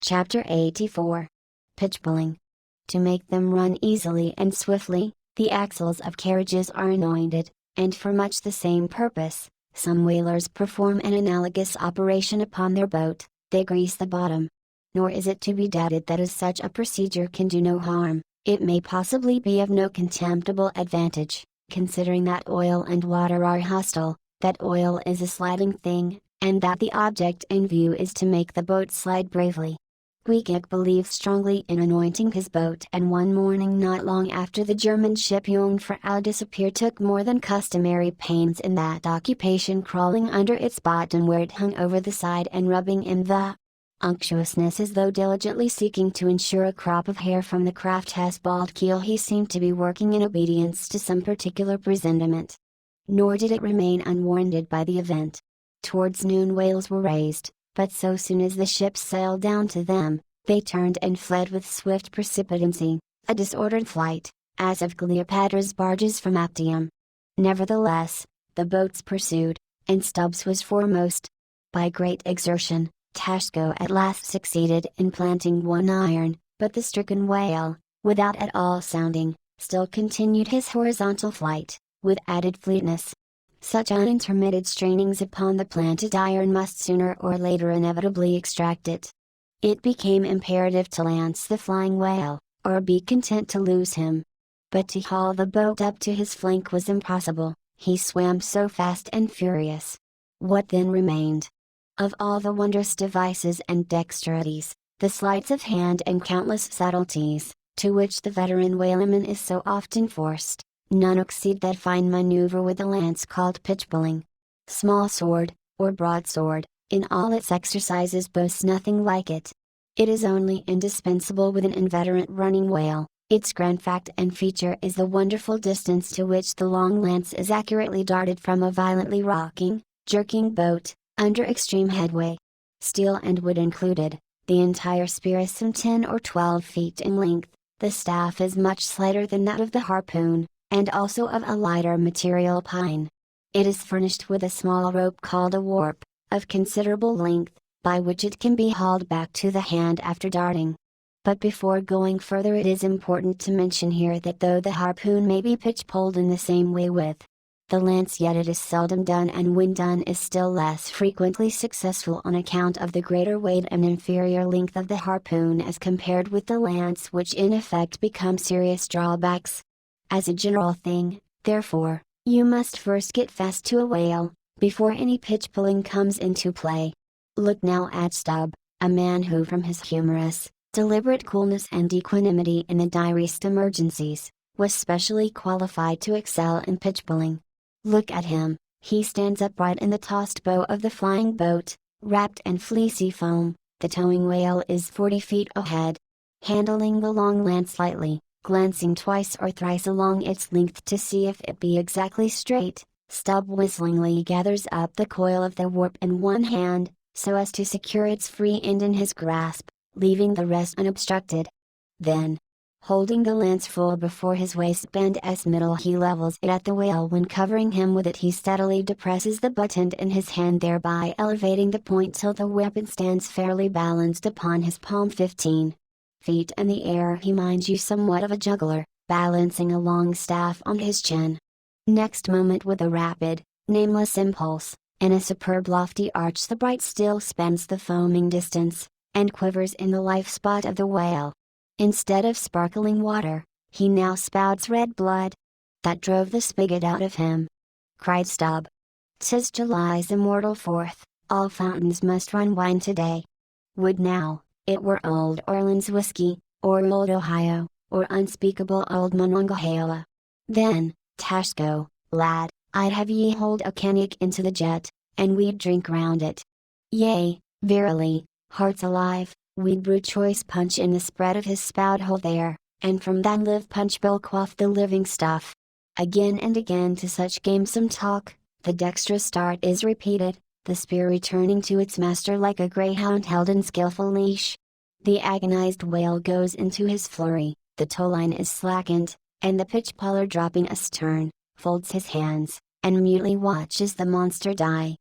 Chapter 84. Pitchpoling. To make them run easily and swiftly, the axles of carriages are anointed, and for much the same purpose, some whalers perform an analogous operation upon their boat, they grease the bottom. Nor is it to be doubted that as such a procedure can do no harm, it may possibly be of no contemptible advantage, considering that oil and water are hostile, that oil is a sliding thing, and that the object in view is to make the boat slide bravely. Guigic believed strongly in anointing his boat, and one morning not long after the German ship Jungfrau disappeared took more than customary pains in that occupation, crawling under its bottom where it hung over the side and rubbing in the unctuousness as though diligently seeking to ensure a crop of hair from the craft's bald keel. He seemed to be working in obedience to some particular presentiment. Nor did it remain unwarranted by the event. Towards noon whales were raised, but so soon as the ships sailed down to them, they turned and fled with swift precipitancy, a disordered flight, as of Cleopatra's barges from Actium. Nevertheless, the boats pursued, and Stubbs was foremost. By great exertion, Tashko at last succeeded in planting one iron, but the stricken whale, without at all sounding, still continued his horizontal flight, with added fleetness. Such unintermitted strainings upon the planted iron must sooner or later inevitably extract it. It became imperative to lance the flying whale, or be content to lose him. But to haul the boat up to his flank was impossible, he swam so fast and furious. What then remained? Of all the wondrous devices and dexterities, the sleights of hand and countless subtleties, to which the veteran whaleman is so often forced, none exceed that fine maneuver with the lance called pitchpoling. Small sword, or broadsword, in all its exercises boasts nothing like it. It is only indispensable with an inveterate running whale. Its grand fact and feature is the wonderful distance to which the long lance is accurately darted from a violently rocking, jerking boat, under extreme headway. Steel and wood included, the entire spear is some 10 or 12 feet in length. The staff is much slighter than that of the harpoon, and also of a lighter material, pine. It is furnished with a small rope called a warp, of considerable length, by which it can be hauled back to the hand after darting. But before going further, it is important to mention here that though the harpoon may be pitch-poled in the same way with the lance, yet it is seldom done, and when done is still less frequently successful on account of the greater weight and inferior length of the harpoon as compared with the lance, which in effect become serious drawbacks. As a general thing, therefore, you must first get fast to a whale, before any pitch-pulling comes into play. Look now at Stubb, a man who from his humorous, deliberate coolness and equanimity in the direst emergencies, was specially qualified to excel in pitch-pulling. Look at him, he stands upright in the tossed bow of the flying boat, wrapped in fleecy foam, the towing whale is 40 feet ahead. Handling the long lance lightly, glancing twice or thrice along its length to see if it be exactly straight, Stubb whistlingly gathers up the coil of the warp in one hand, so as to secure its free end in his grasp, leaving the rest unobstructed. Then, holding the lance full before his waistband as middle, he levels it at the whale. When covering him with it, he steadily depresses the button in his hand, thereby elevating the point till the weapon stands fairly balanced upon his palm. 15 feet in the air, he minds you somewhat of a juggler, balancing a long staff on his chin. Next moment, with a rapid, nameless impulse, in a superb lofty arch, the bright steel spans the foaming distance, and quivers in the life spot of the whale. Instead of sparkling water, he now spouts red blood. That drove the spigot out of him, cried Stubb. 'Tis July's immortal 4th, all fountains must run wine today. Would now, it were Old Orleans whiskey, or Old Ohio, or unspeakable Old Monongahela. Then, Tashko, lad, I'd have ye hold a canic into the jet, and we'd drink round it. Yea, verily, hearts alive, we'd brew choice punch in the spread of his spout hole there, and from that live punch bowl quaff the living stuff. Again and again to such gamesome talk, the dexterous start is repeated, the spear returning to its master like a greyhound held in skillful leash. The agonized whale goes into his flurry, the towline is slackened, and the pitch-puller dropping astern, folds his hands, and mutely watches the monster die.